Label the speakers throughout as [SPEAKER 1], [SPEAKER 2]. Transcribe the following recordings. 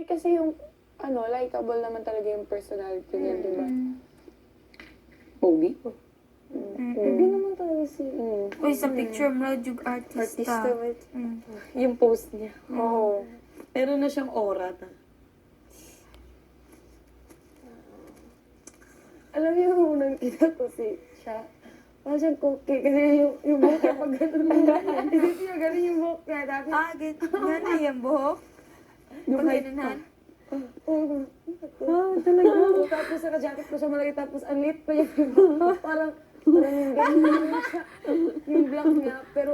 [SPEAKER 1] kasi yung, likable naman talaga yung personality niya, di ba?
[SPEAKER 2] Pogi ko.
[SPEAKER 1] Hindi naman talaga si,
[SPEAKER 3] Uy, sa picture mo, yung
[SPEAKER 1] artista.
[SPEAKER 3] artista.
[SPEAKER 1] Wait.
[SPEAKER 2] Yung post niya.
[SPEAKER 1] Oo.
[SPEAKER 2] Meron na siyang aura na.
[SPEAKER 1] Alam niyo yung unang kita ko siya. Parang siyang cookie kasi yung buhok niya pag gano'n mo. Isip niya gano'n yung buhok niya. Tapos,
[SPEAKER 3] Nga na yung buhok.
[SPEAKER 2] Yung height
[SPEAKER 3] Pagkainan.
[SPEAKER 1] talaga. Tapos naka-jacket ko siya malaki. Tapos ang lit pa yung buhok. Parang yung ganyan siya. Yung black niya. Pero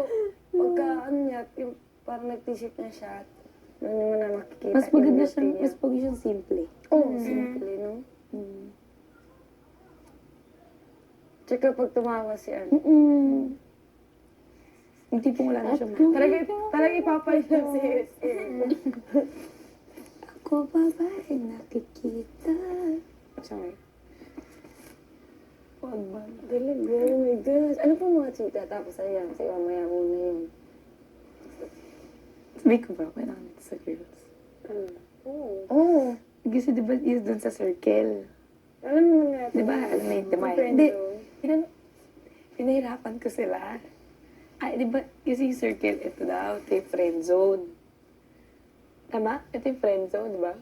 [SPEAKER 1] pagka niya, yung parang nag-t-shirt niya siya. Doon mo na makikita.
[SPEAKER 2] Mas maganda
[SPEAKER 1] yung
[SPEAKER 2] siya,
[SPEAKER 1] beauty niya.
[SPEAKER 2] mas pogi siyang simple.
[SPEAKER 1] Oo, simple, no? Tsaka pag tumawa si Anne.
[SPEAKER 2] Yung tipong wala na siyang mga.
[SPEAKER 1] Talaga ipapalit lang si
[SPEAKER 2] Ako babae nakikita. Sorry.
[SPEAKER 1] Wag ba? Talaga, oh my gosh. Ano po mga chika? Tapos ayan, si mamaya muna yun.
[SPEAKER 2] Sabi ko ba, kailangan ito sa girls.
[SPEAKER 1] Oo.
[SPEAKER 2] Kasi di ba is dun sa circle?
[SPEAKER 1] Alam mo nga.
[SPEAKER 2] Di ba? Alam mo yun, di ba?
[SPEAKER 1] Friend
[SPEAKER 2] Hindi.
[SPEAKER 1] zone.
[SPEAKER 2] Pinahirapan ko sila. Ay, di ba? Kasi yung circle, ito daw, ito yung friend zone. Tama? Ito yung friend zone, di ba?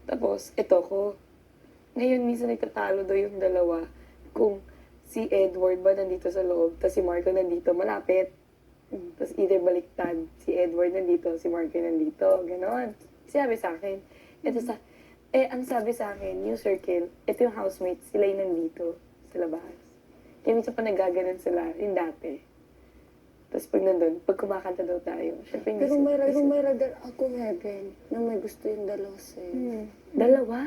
[SPEAKER 2] Tapos, ito ko. Ngayon, minsan nagtatalo daw yung dalawa kung si Edward ba nandito sa loob, tapos si Marco nandito, malapit. Tapos either baliktad, si Edward nandito, si Marco nandito, ganon. Sabi sa akin. Ang sabi sa akin, yung circle, ito yung housemates, sila yung nandito sa labas. Kaya minsan pa nagaganon sila, yung dati. Tapos pag nandun, pag kumakanta daw tayo, syempre hindi
[SPEAKER 1] Pero may radar ako, Heaven, na may gusto yung dalawa sa'yo.
[SPEAKER 2] Dalawa?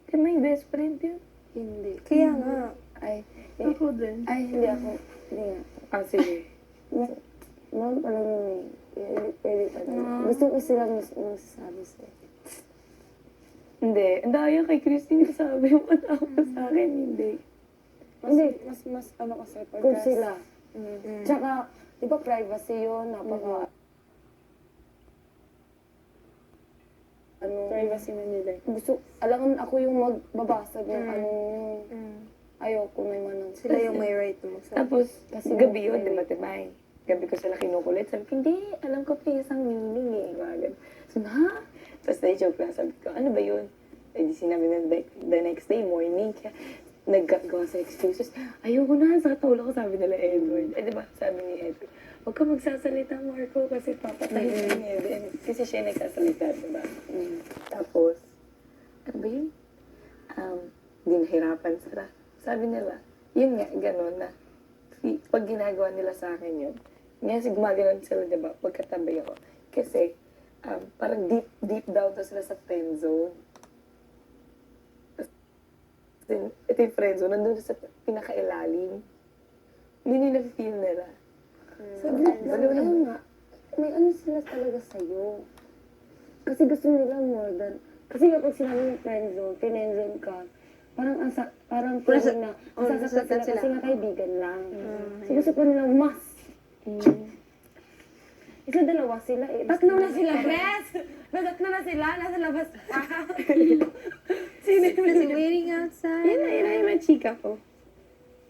[SPEAKER 2] Di may best friend yun.
[SPEAKER 1] Hindi.
[SPEAKER 3] Kaya nga.
[SPEAKER 1] Ay,
[SPEAKER 2] Ako din.
[SPEAKER 1] hindi ako. Hindi nga.
[SPEAKER 2] Ah, sige.
[SPEAKER 1] Ma'am, alam mo pwede pa na. Gusto ko silang masasabi sa'yo.
[SPEAKER 2] Hindi. Ang daya kay Christine sabi mo na ako sa akin, hindi.
[SPEAKER 1] Hindi,
[SPEAKER 4] Mas ano kasi,
[SPEAKER 1] kung
[SPEAKER 4] pagka...
[SPEAKER 1] sila. Tsaka, di ba privacy yun? Napaka,
[SPEAKER 4] Privacy na nila.
[SPEAKER 1] gusto, alam ako yung magbabasag ng ayoko may manang.
[SPEAKER 3] Sila yung may right to magsabi.
[SPEAKER 2] Tapos,
[SPEAKER 1] Kasi
[SPEAKER 2] gabi yun,
[SPEAKER 1] may-
[SPEAKER 2] di ba, Timay? Gabi ko sila kinukulit. Sabi ko, hindi, alam ko pa isang meaning eh. Ganun. So, ha? Tapos na-joke lang. Sabi ko, ano ba yun? Eh, di sinabi na the next day, morning. Kaya, naggagawa sa excuses. Ayoko na, sa tulog ko, sabi nila Edward. Eh, di ba, sabi ni Edward, huwag ka magsasalita, Marco, kasi papatayin ka ni Edward. Kasi siya nagsasalita, di ba? Tapos, ano ba yun? Di nahirapan sila. Sabi nila, yun nga, gano'n na. Pag ginagawa nila sa akin yun, nga gumaganon sila, di ba, pagkatabi ako. Kasi, parang deep down to sila sa friend zone. Ito yung friend zone, nandun sa pinakailalim. Yun yung na-feel nila.
[SPEAKER 1] Sabi nila, nga, may ano sila talaga sa'yo. Kasi gusto nila more than, kasi kapag sinabi ng friend zone, pinendzone ka, parang feeling na, sasaktan sila kasi nga kaibigan lang. So gusto pa nila mas. Isa dalawa sila eh. Tatlo na sila, Bes! Tatlo na sila, nasa labas pa.
[SPEAKER 2] Sino
[SPEAKER 3] Kasi waiting outside.
[SPEAKER 2] Yun na yung chika ko.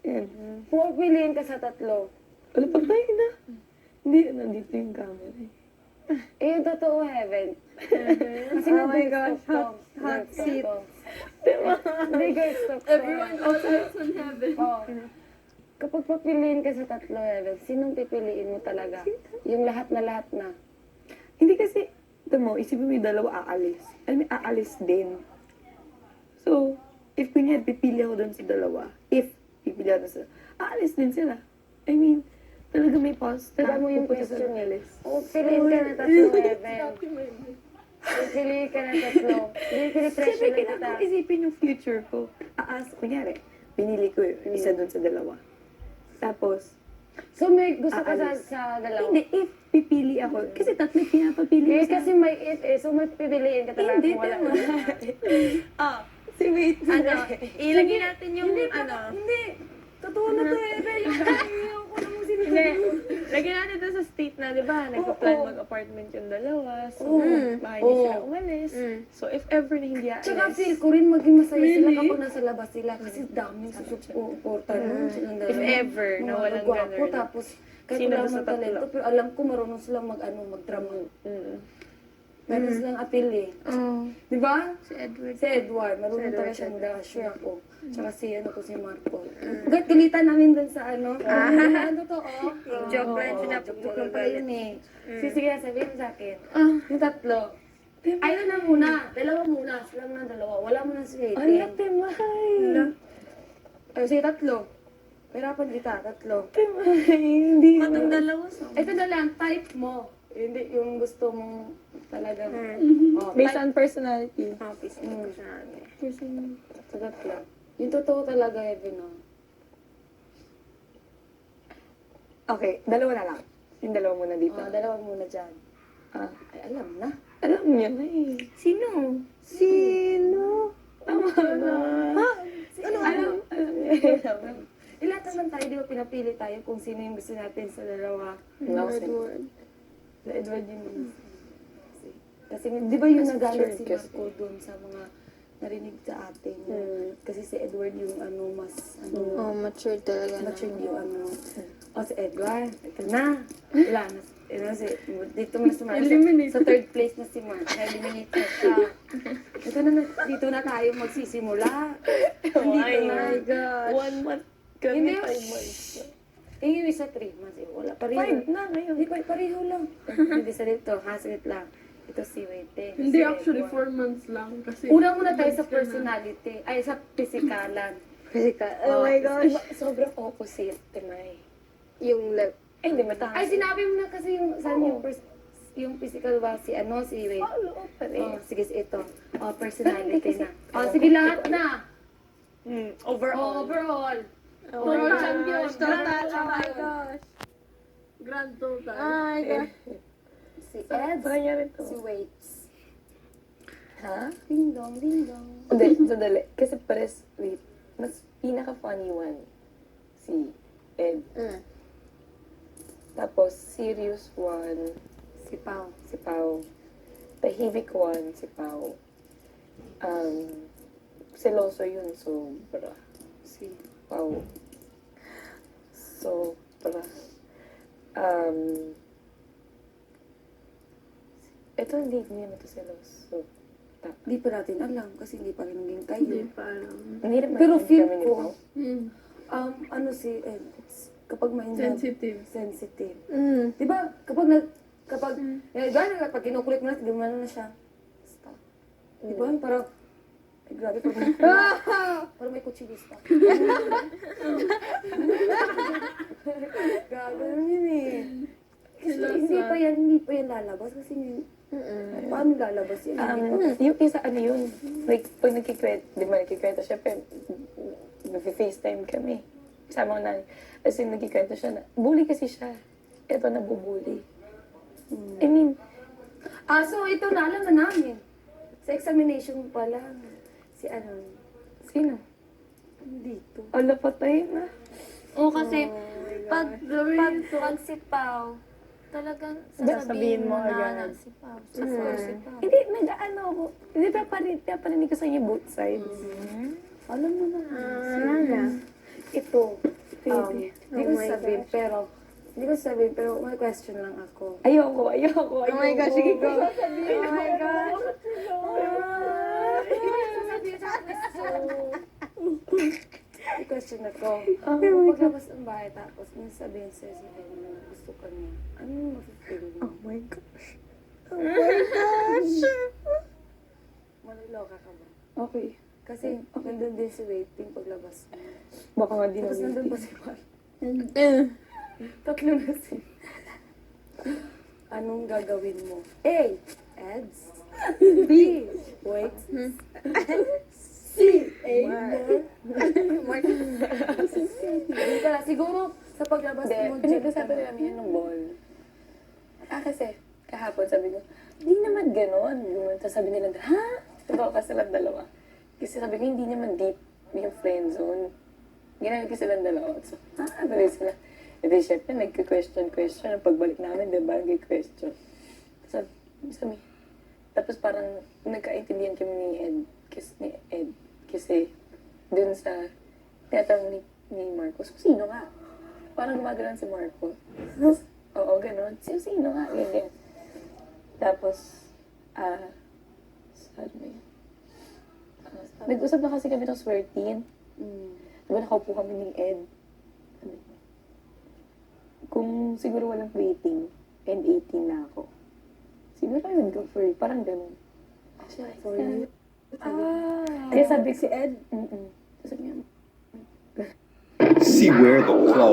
[SPEAKER 2] Yan.
[SPEAKER 1] Pumapiliin ka sa tatlo.
[SPEAKER 2] Wala pa tayo na. Hindi, nandito yung camera eh.
[SPEAKER 1] Eh, yung totoo, Heaven. Kasi
[SPEAKER 3] Oh my gosh, hot seat.
[SPEAKER 1] Hindi, girls, stop.
[SPEAKER 4] Everyone always on heaven.
[SPEAKER 1] Oh. Kapag papiliin ka sa tatlo, Heaven, sinong pipiliin mo talaga? Yung lahat na.
[SPEAKER 2] Hindi kasi, ito mo, isipin mo yung dalawa aalis. Alam mo, aalis din. So, if kunyari, pipili ako doon sa dalawa, pipili ako sa aalis din sila. I mean, talaga may pause.
[SPEAKER 1] Tama mo yung
[SPEAKER 2] pupunta
[SPEAKER 1] question
[SPEAKER 2] sila.
[SPEAKER 1] nila. O, piliin ka na tatlo, Heaven. Piliin ka na tatlo. Hindi, pinipressure
[SPEAKER 2] Siyempre,
[SPEAKER 1] na kita.
[SPEAKER 2] kailangan ko isipin yung future ko. Kunyari, pinili ko yun, isa doon sa dalawa. Tapos,
[SPEAKER 1] So, may gusto ka
[SPEAKER 2] Aalis.
[SPEAKER 1] sa dalawa?
[SPEAKER 2] hindi, if pipili ako, kasi tatlo yung pinapapili
[SPEAKER 1] Eh,
[SPEAKER 2] ko sa
[SPEAKER 1] kasi may if eh. So, may pipiliin ka talaga
[SPEAKER 2] Hindi,
[SPEAKER 1] kung wala.
[SPEAKER 2] tama. Si wait.
[SPEAKER 3] Ilagay natin yung
[SPEAKER 1] Hindi. Totoo na to, Heaven. Yung ko namang
[SPEAKER 4] Hindi.
[SPEAKER 1] sinasabi.
[SPEAKER 4] Lagyan natin ito sa state na, di ba? Nagpa-plan mag-apartment yung dalawa. So,
[SPEAKER 1] Oo.
[SPEAKER 4] baka hindi
[SPEAKER 1] Oo.
[SPEAKER 4] sila umalis. So,
[SPEAKER 2] So, if ever na hindi
[SPEAKER 1] Tsaka
[SPEAKER 2] aalis,
[SPEAKER 1] feel ko rin maging masaya sila
[SPEAKER 3] Really?
[SPEAKER 1] kapag nasa labas sila kasi daming susuporta nun. silang
[SPEAKER 2] if
[SPEAKER 1] dalawa.
[SPEAKER 2] ever na
[SPEAKER 1] Mga
[SPEAKER 2] walang
[SPEAKER 1] gwapo,
[SPEAKER 2] ganun.
[SPEAKER 1] tapos kahit
[SPEAKER 2] Sino
[SPEAKER 1] wala
[SPEAKER 2] ba sa
[SPEAKER 1] mang talento,
[SPEAKER 2] tatlo?
[SPEAKER 1] pero alam ko marunong silang magdrama.
[SPEAKER 2] Mm.
[SPEAKER 1] Meron silang appeal eh.
[SPEAKER 3] Oh,
[SPEAKER 1] Di ba?
[SPEAKER 3] si Edward.
[SPEAKER 1] Si Edward, marunong
[SPEAKER 3] Si
[SPEAKER 1] talaga
[SPEAKER 3] Edward,
[SPEAKER 1] siyang dash, sure ako. Tsaka si si Marco. Galitan namin dun sa ano. Ano to, oh?
[SPEAKER 3] Joke lang,
[SPEAKER 1] Oo,
[SPEAKER 3] sinapag
[SPEAKER 1] joke
[SPEAKER 3] mo
[SPEAKER 1] lang
[SPEAKER 3] lang
[SPEAKER 1] pala
[SPEAKER 3] galit.
[SPEAKER 1] yun eh. Sige na, sabihin mo sa akin.
[SPEAKER 3] Ah.
[SPEAKER 1] Yung tatlo. Ayun na muna. Dalawa muna. Sila muna dalawa. Wala mo na si
[SPEAKER 2] Ang
[SPEAKER 1] Rating.
[SPEAKER 2] laki, mahal.
[SPEAKER 1] Ay, sige, tatlo. Pahirapan kita, tatlo.
[SPEAKER 2] Hindi.
[SPEAKER 3] Matong dalawa sa.
[SPEAKER 1] Ito na lang, type mo. Hindi yung gusto mong talagang... Oh,
[SPEAKER 2] Based
[SPEAKER 1] type.
[SPEAKER 2] on personality.
[SPEAKER 3] Office
[SPEAKER 1] Mm.
[SPEAKER 3] personality.
[SPEAKER 1] Sa tatlo. Yung totoo talaga, Evan, no?
[SPEAKER 2] Okay, dalawa na lang. Yung dalawa muna dito.
[SPEAKER 1] Oh, dalawa muna dyan.
[SPEAKER 2] Ah,
[SPEAKER 1] Ay, alam na.
[SPEAKER 2] alam niyo na eh.
[SPEAKER 3] Sino?
[SPEAKER 2] Sino? Tama na. Alam niya.
[SPEAKER 1] Ilan naman tayo, di ba pinapili tayo kung sino yung gusto natin sa dalawa?
[SPEAKER 3] Edward.
[SPEAKER 1] Sa Edward yun. Kasi di ba yung nagalit si
[SPEAKER 2] Kasi-
[SPEAKER 1] Marco doon sa mga narinig sa atin? Kasi si Edward yung mas
[SPEAKER 3] Oh, mature talaga na.
[SPEAKER 1] mature yung si Edward, ito na. Wala na. Dito mo na si Mark. Sa third place na si Mark. Na-eliminate na siya. Dito na tayo magsisimula. Dito na.
[SPEAKER 3] gosh.
[SPEAKER 2] 1 month kami,
[SPEAKER 1] Hindi.
[SPEAKER 2] 5 months na.
[SPEAKER 1] Yung isa 3 months. Wala, pareho.
[SPEAKER 2] 5 na ngayon.
[SPEAKER 1] Hindi, pareho lang. Hindi sa dito. Saglit lang. Ito si Wete.
[SPEAKER 4] Hindi,
[SPEAKER 1] si
[SPEAKER 4] actually,
[SPEAKER 1] Edward.
[SPEAKER 4] 4 months lang. Kasi,
[SPEAKER 1] Una muna tayo sa personality. Ay, sa pisikalan.
[SPEAKER 3] Physical. Oh my gosh.
[SPEAKER 2] Sobrang opposite, Timay.
[SPEAKER 3] Yung left.
[SPEAKER 2] Ay, hindi mataas.
[SPEAKER 1] Ay, sinabi mo na kasi yung, saan yung, yung physical ba si si Wete.
[SPEAKER 2] Oh, loob pa rin.
[SPEAKER 1] Oh, sige, ito. Oh, personality na. Oh, sige, lahat na.
[SPEAKER 2] Overall.
[SPEAKER 1] Overall.
[SPEAKER 3] Oh
[SPEAKER 1] World
[SPEAKER 3] my
[SPEAKER 1] champion.
[SPEAKER 3] gosh. Total. Oh my gosh.
[SPEAKER 4] grand total.
[SPEAKER 3] Oh my gosh.
[SPEAKER 1] Si Ed.
[SPEAKER 2] Sa kanya rin to.
[SPEAKER 1] Si Waits.
[SPEAKER 2] Ha?
[SPEAKER 1] Ding dong, ding dong.
[SPEAKER 2] Hindi, sandali. Kasi pares, wait. Mas pinaka-funny one, si Ed. Tapos, serious one,
[SPEAKER 1] Si Pao.
[SPEAKER 2] si Pao. Tahimik one, si Pao. Seloso yun, sobra.
[SPEAKER 1] Si
[SPEAKER 2] Pao. Sobra. Ito hindi naman ito seloso.
[SPEAKER 1] Hindi pa natin alam kasi hindi pa rin naging kayo.
[SPEAKER 4] Hindi pa alam.
[SPEAKER 2] Hindi naman
[SPEAKER 1] Pero
[SPEAKER 2] hindi
[SPEAKER 1] feel
[SPEAKER 2] kami ni
[SPEAKER 1] ko,
[SPEAKER 2] Pao.
[SPEAKER 1] ano si Ed, kapag may
[SPEAKER 4] Sensitive.
[SPEAKER 1] sensitive.
[SPEAKER 3] Mm.
[SPEAKER 1] Di ba, kapag kinukulit mo na, gumano na siya. Stop. Di ba, parang, ay, grabe, parang may kutsilista. Gagawin yun eh. Kasi hindi pa yan lalabas kasi paano lalabas yun?
[SPEAKER 2] Yung isa, ano yun? Like, pag nagkikwento siya, pero nag-FaceTime kami. Kasama ko na, as in, nagkikwento siya na, bully kasi siya. Ito, nabubully. I mean,
[SPEAKER 1] So ito na alam na namin. Sa examination pa lang. Si
[SPEAKER 2] sino?
[SPEAKER 1] dito.
[SPEAKER 2] Ala, patay na.
[SPEAKER 3] Oo, kasi pag si Pao, talagang sasabihin mo na
[SPEAKER 2] agad.
[SPEAKER 3] si Pao. Si Pao.
[SPEAKER 2] Hindi, nag-ano ako. Hindi, paparinig ko sa inyo both sides.
[SPEAKER 1] Alam mo na. Ito. Hindi ko sabihin, pero may question lang ako.
[SPEAKER 2] Ayoko.
[SPEAKER 3] Oh my gosh, sige go. Oh my gosh.
[SPEAKER 1] May question ako. Paglabas ng bahay, tapos may sabihin sa'yo si Ben na gusto ka niya. Ano yung mafe-feel mo?
[SPEAKER 2] Oh my gosh.
[SPEAKER 1] Maliloka ka ba?
[SPEAKER 2] Okay.
[SPEAKER 1] Kasi nandun din si waiting paglabas mo.
[SPEAKER 2] Baka nga di
[SPEAKER 1] Tapos
[SPEAKER 2] na
[SPEAKER 1] nandun pa si Mark.
[SPEAKER 3] Eh.
[SPEAKER 1] Tatlo na si. Anong gagawin mo? A. Eds. B. Wait. C. A. Hindi pala. Siguro sa paglabas
[SPEAKER 2] Hindi,
[SPEAKER 1] mo,
[SPEAKER 2] pinag-usapan namin yan ng ball. Kasi, kahapon sabi ko, hindi naman ganon. Tapos sabi nila, ha? Totoo ka silang dalawa. Kasi sabi ko, hindi naman deep yung friend zone. Ginamit ko silang dalawa. So, tuloy sila. E di, syempre, nagka-question. Ang pagbalik namin, di ba, nag-question. Sabi, Tapos parang nagkaintindihan kami kasi dun sa tinatanong ni Marcos, sino nga? Parang gumagano'n si Marcos. Tapos, oo, gano'n. Sino nga? Ganyan. Tapos, saan ba yun? Nag-usap na kasi kami ng swertin. Diba nakaupo kami ni Ed. Kung siguro walang waiting, and 18 na ako. Siguro I would go for it. Parang ganun.
[SPEAKER 1] For you.
[SPEAKER 2] Kaya sabi
[SPEAKER 4] Si Ed,
[SPEAKER 2] Sabi niya,
[SPEAKER 5] See where the claws